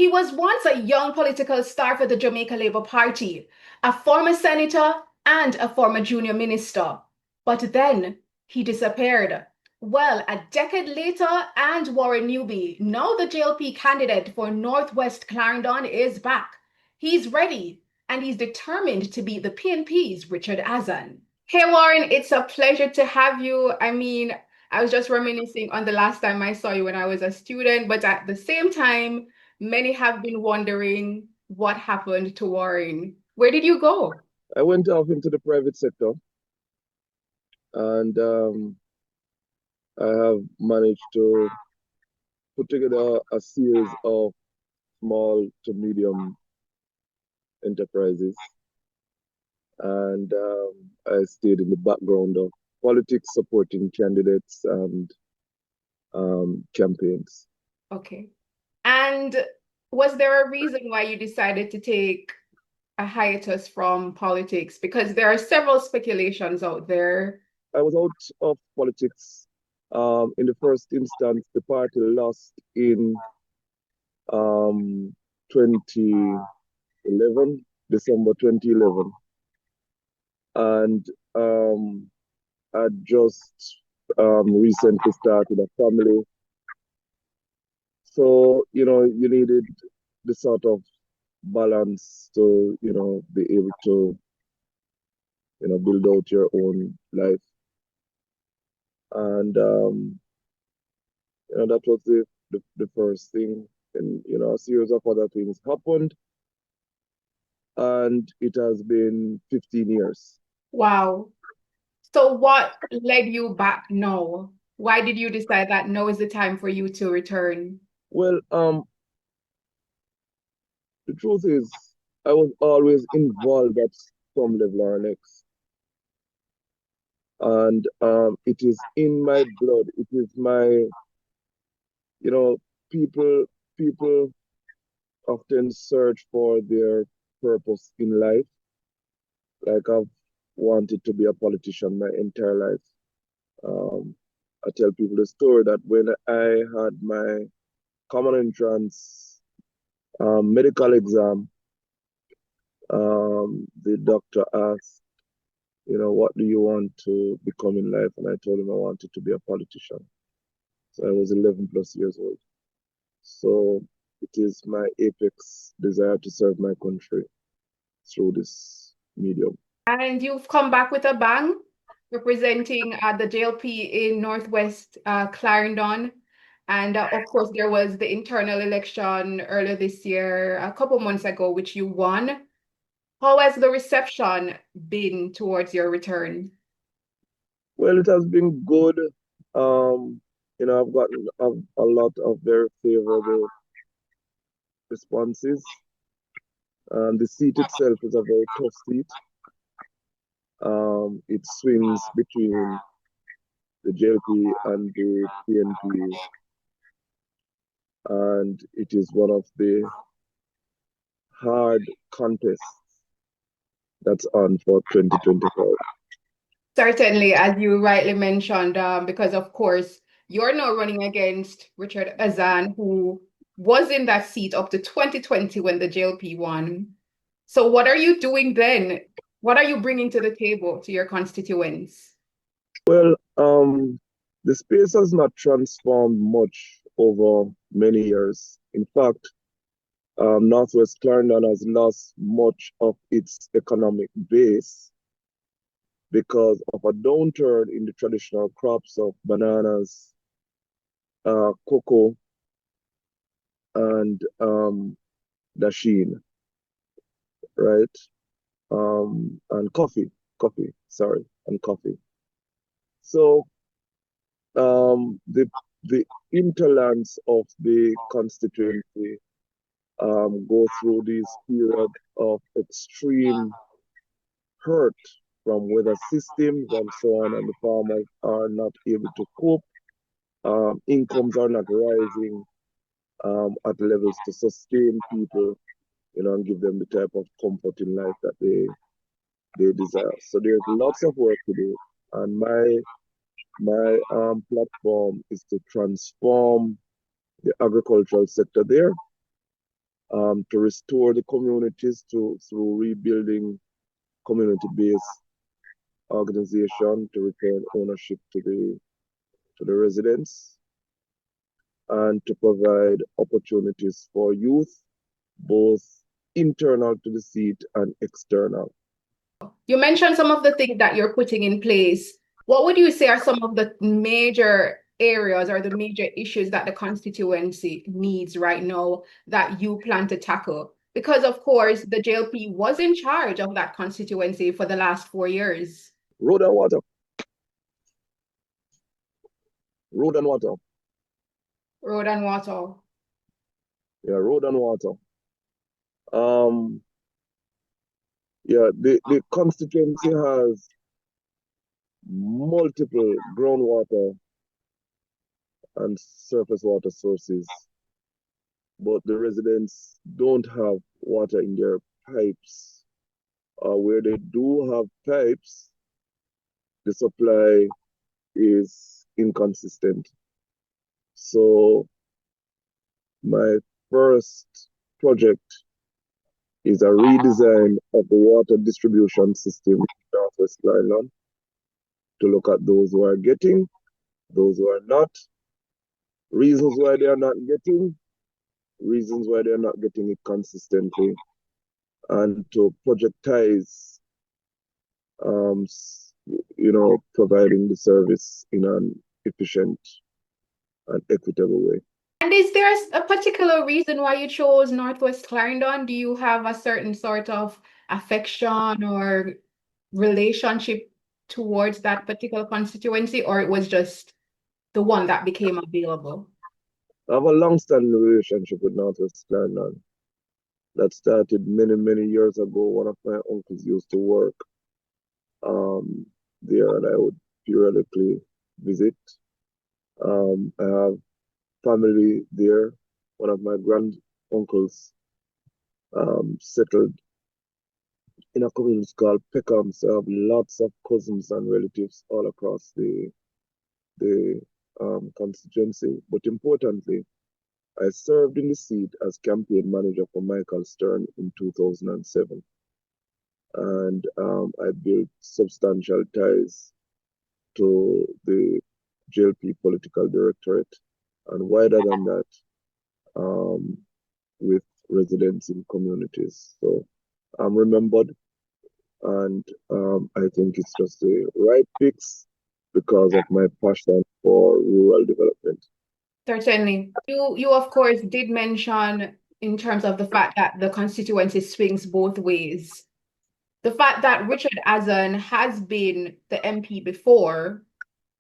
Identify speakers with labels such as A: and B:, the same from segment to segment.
A: was once a young political star for the Jamaica Labour Party, a former senator and a former junior minister. But then he disappeared. Well, a decade later, and Warren Newby, now the JLP candidate for Northwest Clarendon, is back. He's ready and he's determined to beat the PNP's Richard Azan. Hey Warren, it's a pleasure to have you. I was just reminiscing on the last time I saw you when I was a student, but at the same time, many have been wondering what happened to Warren. Where did you go?
B: I went off into the private sector and I have managed to put together a series of small to medium enterprises. And I stayed in the background of politics, supporting candidates and campaigns.
A: Okay. And was there a reason why you decided to take a hiatus from politics? Because there are several speculations out there.
B: I was out of politics. In the first instance, the party lost in 2011, December 2011. And I just recently started a family. So, you needed the sort of balance to, be able to, build out your own life. And, that was the first thing. And, a series of other things happened. And it has been 15 years.
A: Wow. So what led you back now? Why did you decide that now is the time for you to return?
B: Well, the truth is, I was always involved at some level or next. And it is in my blood. It is my, people often search for their purpose in life. Like I've wanted to be a politician my entire life. I tell people the story that when I had my common entrance medical exam, the doctor asked, what do you want to become in life? And I told him I wanted to be a politician. So I was 11 plus years old. So it is my apex desire to serve my country through this medium.
A: And you've come back with a bang, representing the JLP in Northwest Clarendon. And of course, there was the internal election earlier this year, a couple months ago, which you won. How has the reception been towards your return?
B: Well, it has been good. I've gotten a lot of very favorable responses. The seat itself is a very tough seat. It swings between the JLP and the PNP, and it is one of the hard contests that's on for 2025.
A: Certainly, as you rightly mentioned, because of course, you're now running against Richard Azan, who was in that seat up to 2020 when the JLP won. So what are you doing then? What are you bringing to the table to your constituents?
B: Well, the space has not transformed much over many years. In fact, Northwest Clarendon has lost much of its economic base because of a downturn in the traditional crops of bananas, cocoa, and dasheen, right? And coffee. So the interlands of the constituency go through this period of extreme hurt from weather systems and so on, and the farmers are not able to cope. Incomes are not rising at levels to sustain people, and give them the type of comfort in life that they desire. So there's lots of work to do, and my platform is to transform the agricultural sector there to restore the communities through rebuilding community-based organization, to return ownership to the residents, and to provide opportunities for youth, both internal to the seat and external.
A: You mentioned some of the things that you're putting in place. What would you say are some of the major areas or the major issues that the constituency needs right now that you plan to tackle? Because, of course, the JLP was in charge of that constituency for the last 4 years.
B: Road and water. Road and water.
A: Road and water.
B: Yeah, road and water. Yeah, the constituency has multiple groundwater and surface water sources, but the residents don't have water in their pipes. Where they do have pipes, the supply is inconsistent. So my first project is a redesign of the water distribution system in Northwest Clarendon to look at those who are getting, those who are not, reasons why they are not getting, reasons why they are not getting it consistently, and to projectize, providing the service in an efficient and equitable way.
A: And is there a particular reason why you chose Northwest Clarendon? Do you have a certain sort of affection or relationship towards that particular constituency, or it was just the one that became available?
B: I have a long-standing relationship with Northwest Clarendon that started many, many years ago. One of my uncles used to work there, and I would periodically visit. I have family there. One of my grand uncles settled in a community called Peckham, so I have lots of cousins and relatives all across the constituency. But importantly, I served in the seat as campaign manager for Michael Stern in 2007. And I built substantial ties to the JLP political directorate, and wider than that, with residents in communities. So I'm remembered, and I think it's just the right fix because of my passion for rural development.
A: Certainly. You of course did mention in terms of the fact that the constituency swings both ways. The fact that Richard Azan has been the MP before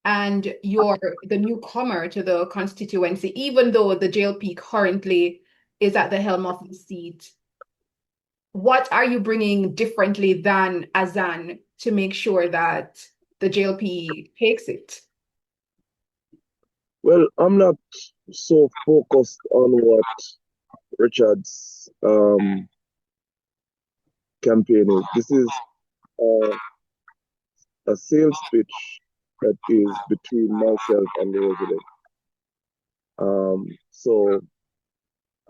A: and you're the newcomer to the constituency, even though the JLP currently is at the helm of the seat, what are you bringing differently than Azan to make sure that the JLP takes it?
B: Well, I'm not so focused on what Richard's campaign is. This is a sales pitch that is between myself and the resident. So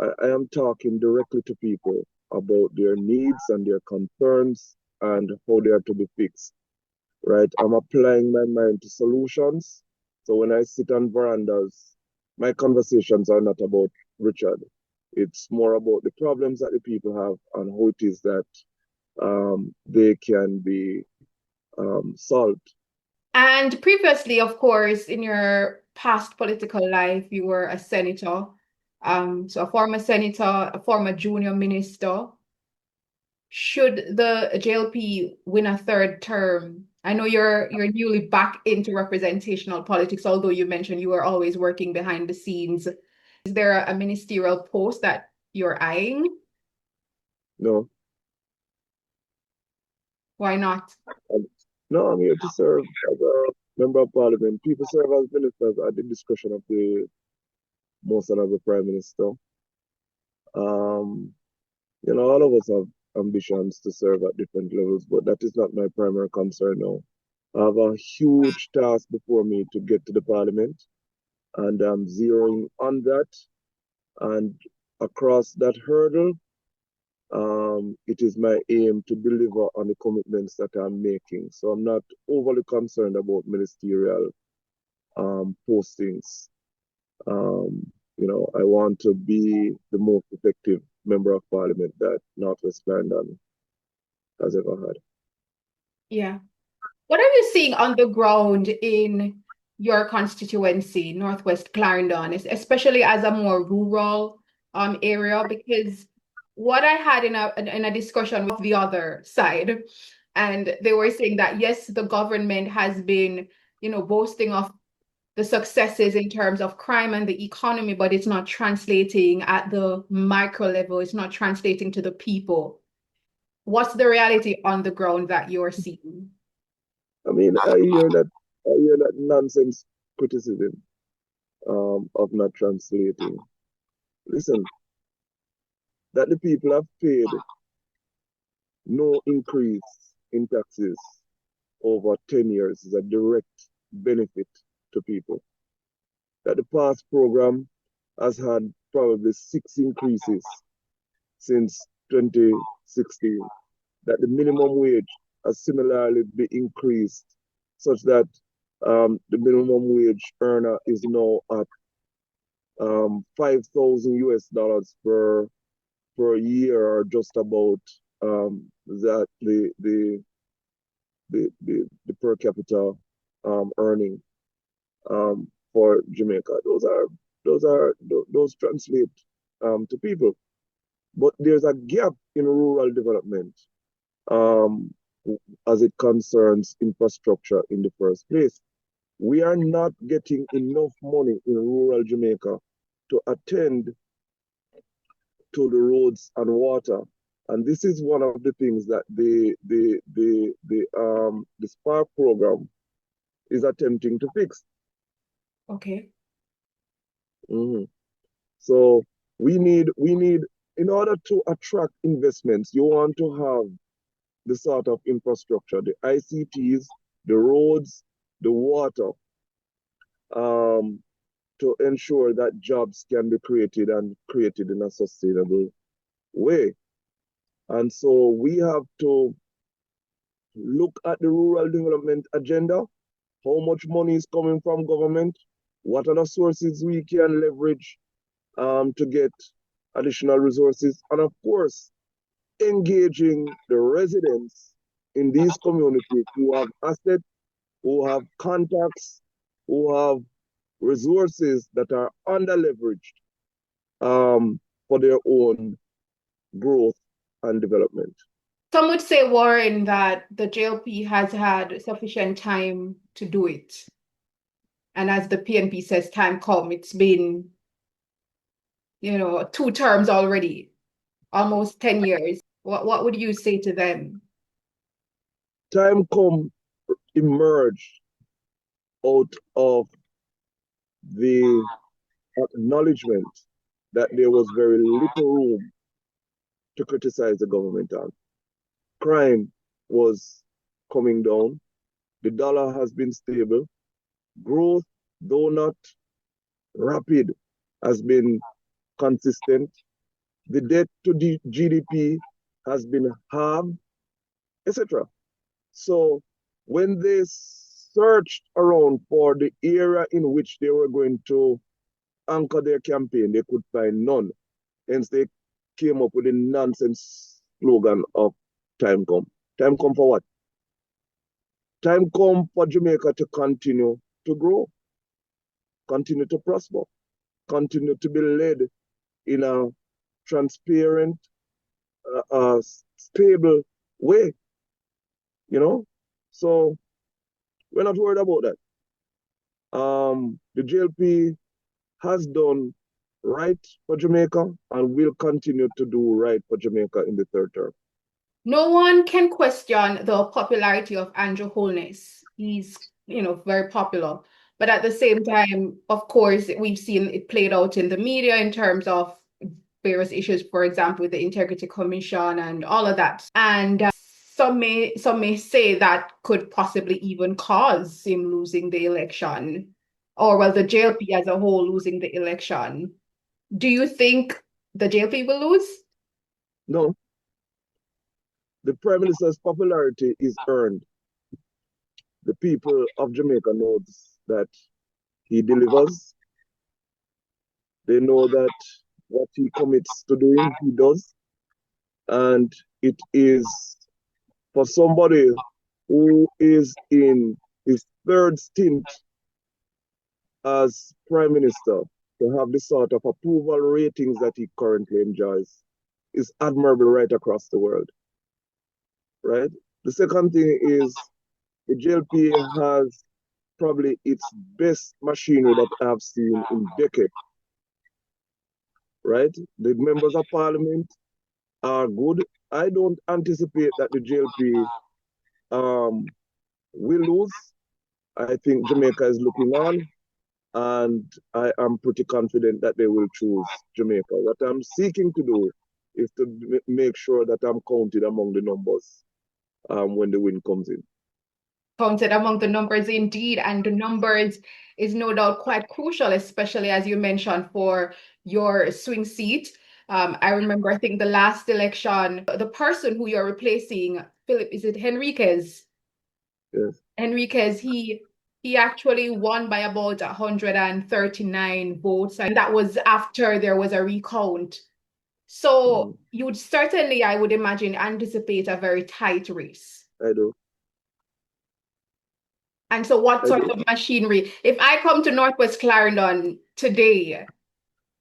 B: I am talking directly to people about their needs and their concerns and how they are to be fixed, right? I'm applying my mind to solutions. So when I sit on verandas, my conversations are not about Richard. It's more about the problems that the people have and how it is that they can be solved.
A: And previously, of course, in your past political life, you were a senator. So a former senator, a former junior minister. Should the JLP win a third term? I know you're newly back into representational politics, although you mentioned you were always working behind the scenes. Is there a ministerial post that you're eyeing?
B: No.
A: Why not?
B: No, I'm here to serve as a member of parliament. People serve as ministers at the discretion of the most honorable prime minister. All of us have ambitions to serve at different levels, but that is not my primary concern now. I have a huge task before me to get to the parliament, and I'm zeroing on that. And across that hurdle, it is my aim to deliver on the commitments that I'm making. So I'm not overly concerned about ministerial postings. I want to be the most effective member of parliament that Northwest Clarendon has ever had.
A: Yeah. What are you seeing on the ground in your constituency, Northwest Clarendon, especially as a more rural area? Because what I had in a discussion with the other side, and they were saying that yes, the government has been, boasting of the successes in terms of crime and the economy, but it's not translating at the micro level. It's not translating to the people. What's the reality on the ground that you're seeing?
B: I mean, I hear that nonsense criticism of not translating. Listen, that the people have paid no increase in taxes over 10 years is a direct benefit to people. That the past program has had probably 6 increases since 2016. That the minimum wage has similarly been increased such that the minimum wage earner is now at 5,000 US dollars per year, or just about that the per capita earning for Jamaica. Those translate to people, but there's a gap in rural development as it concerns infrastructure in the first place. We are not getting enough money in rural Jamaica to attend to the roads and water. And this is one of the things that the Spark program is attempting to fix.
A: Okay.
B: Mm-hmm. So we need, in order to attract investments, you want to have the sort of infrastructure, the ICTs, the roads, the water, to ensure that jobs can be created and created in a sustainable way. And so we have to look at the rural development agenda, how much money is coming from government, what are the sources we can leverage to get additional resources, and of course, engaging the residents in these communities who have assets, who have contacts, who have resources that are under-leveraged for their own growth and development.
A: Some would say, Warren, that the JLP has had sufficient time to do it. And as the PNP says, time come. It's been, 2 terms already, almost 10 years. What would you say to them?
B: Time come emerged out of the acknowledgement that there was very little room to criticize the government on. Crime was coming down. The dollar has been stable. Growth, though not rapid, has been consistent. The debt to GDP has been halved, etc. So when they searched around for the area in which they were going to anchor their campaign, they could find none. Hence, they came up with a nonsense slogan of time come. Time come for what? Time come for Jamaica to continue to grow, continue to prosper, continue to be led in a transparent, stable way. So we're not worried about that. The JLP has done right for Jamaica and will continue to do right for Jamaica in the third term.
A: No one can question the popularity of Andrew Holness. He's, very popular. But at the same time, of course, we've seen it played out in the media in terms of various issues, for example, with the Integrity Commission and all of that. And some may say that could possibly even cause him losing the election, or the JLP as a whole losing the election. Do you think the JLP will lose?
B: No, the Prime Minister's popularity is earned. The people of Jamaica know that he delivers. They know that what he commits to doing, he does. And it is for somebody who is in his third stint as Prime Minister to have the sort of approval ratings that he currently enjoys is admirable right across the world, right? The second thing is the JLP has probably its best machinery that I've seen in decades, right? The members of parliament are good. I don't anticipate that the JLP will lose. I think Jamaica is looking on, and I am pretty confident that they will choose Jamaica. What I'm seeking to do is to make sure that I'm counted among the numbers when the win comes in.
A: Counted among the numbers indeed, and the numbers is no doubt quite crucial, especially as you mentioned for your swing seat. I remember, I think the last election, the person who you're replacing, Philip, is it Henriquez?
B: Yes.
A: Henriquez, he actually won by about 139 votes, and that was after there was a recount. So you would certainly, I would imagine, anticipate a very tight race.
B: I do.
A: And so what sort of machinery? If I come to Northwest Clarendon today,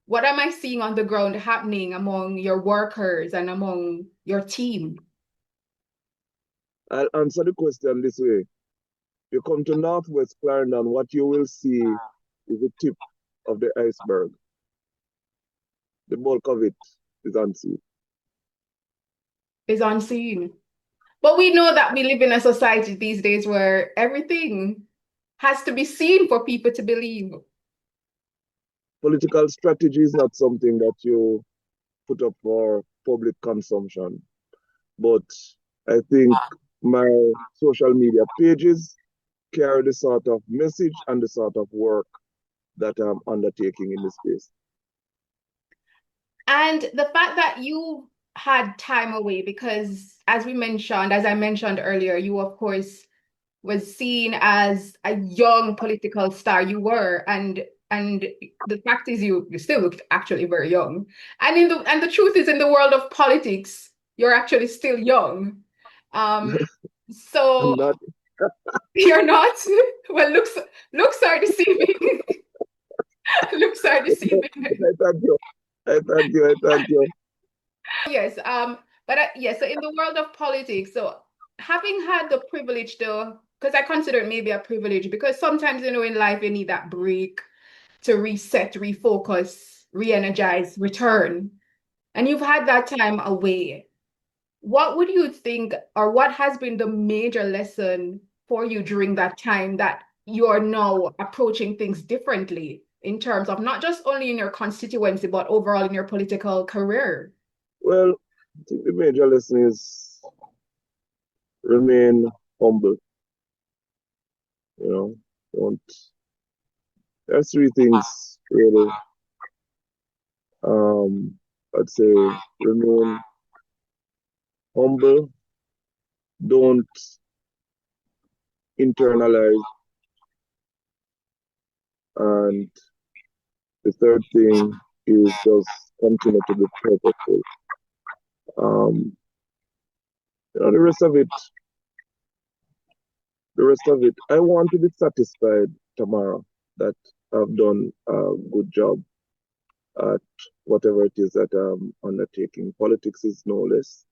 A: what am I seeing on the ground happening among your workers and among your team?
B: I'll answer the question this way. You come to Northwest Clarendon, what you will see is the tip of the iceberg. The bulk of it is unseen.
A: Is unseen. But we know that we live in a society these days where everything has to be seen for people to believe.
B: Political strategy is not something that you put up for public consumption. But I think my social media pages carry the sort of message and the sort of work that I'm undertaking in this space.
A: And the fact that you had time away, because as I mentioned earlier, you of course was seen as a young political star. You were, and the fact is you still looked actually very young. And the truth is, in the world of politics, you're actually still young. So
B: I'm not.
A: you're not? Well, looks are deceiving. Looks are deceiving.
B: I thank you. I thank you. I thank you.
A: Yes, but yes, so in the world of politics, so having had the privilege to, because I consider it maybe a privilege, because sometimes, you know, in life you need that break to reset, refocus, re-energize, return. And you've had that time away. What would you think, or what has been the major lesson for you during that time that you are now approaching things differently in terms of not just only in your constituency, but overall in your political career?
B: Well, I think the major lesson is remain humble. You know, don't. There's three things really. I'd say remain humble. Don't internalize. And the third thing is just continue to be purposeful. You know, the rest of it, I want to be satisfied, Tamara, that I've done a good job at whatever it is that I'm undertaking. Politics is no less.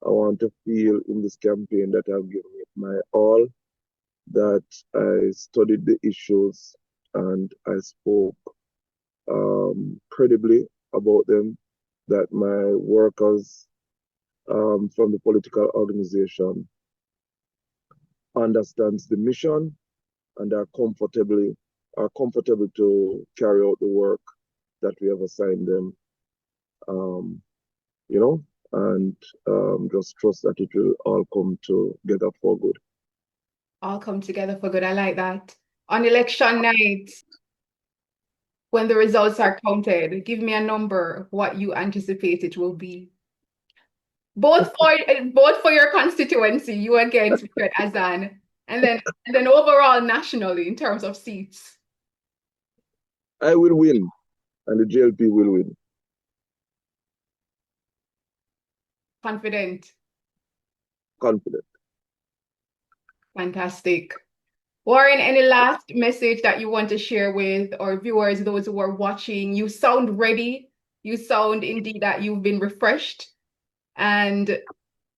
B: I want to feel in this campaign that I've given it my all, that I studied the issues and I spoke credibly about them, that my workers from the political organization understands the mission and are comfortable to carry out the work that we have assigned them, you know, and just trust that it will all come together for good.
A: All come together for good. I like that. On election night, when the results are counted? Give me a number of what you anticipate it will be. Both for your constituency, you against Richard Azan, and then overall nationally in terms of seats.
B: I will win, and the JLP will win.
A: Confident.
B: Confident.
A: Fantastic. Warren, any last message that you want to share with our viewers, those who are watching? You sound ready. You sound indeed that you've been refreshed and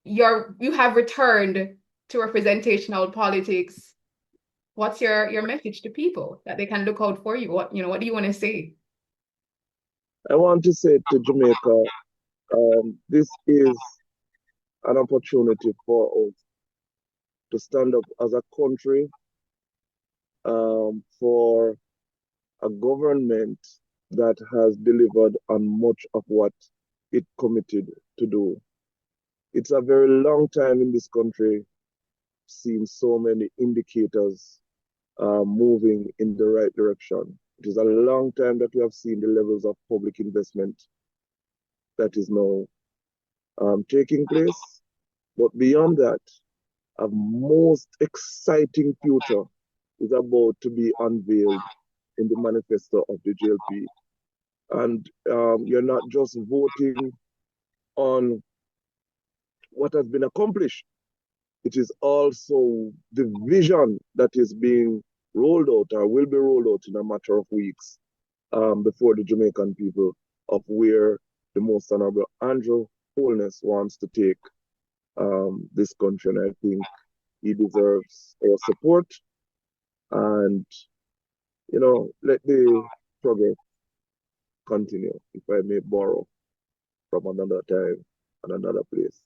A: you have returned to representational politics. What's your message to people that they can look out for you? What do you want to say?
B: I want to say to Jamaica, this is an opportunity for us to stand up as a country for a government that has delivered on much of what it committed to do. It's a very long time in this country seen so many indicators moving in the right direction. It is a long time that we have seen the levels of public investment that is now taking place. But beyond that, a most exciting future is about to be unveiled in the manifesto of the JLP. And you're not just voting on what has been accomplished, it is also the vision that is being rolled out or will be rolled out in a matter of weeks before the Jamaican people of where the Most Honorable Andrew Holness wants to take this country. And I think he deserves our support. And, let the progress continue, if I may borrow from another time and another place.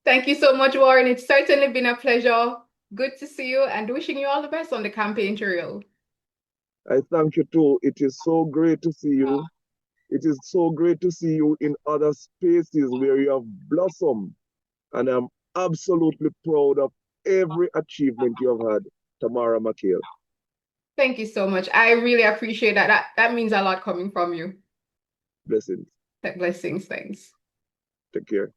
A: Thank you so much, Warren. It's certainly been a pleasure. Good to see you and wishing you all the best on the campaign trail.
B: I thank you too. It is so great to see you. It is so great to see you in other spaces where you have blossomed. And I'm absolutely proud of every achievement you have had, Tamara McHale.
A: Thank you so much. I really appreciate that. That means a lot coming from you.
B: Blessings.
A: Blessings. Thanks.
B: Take care.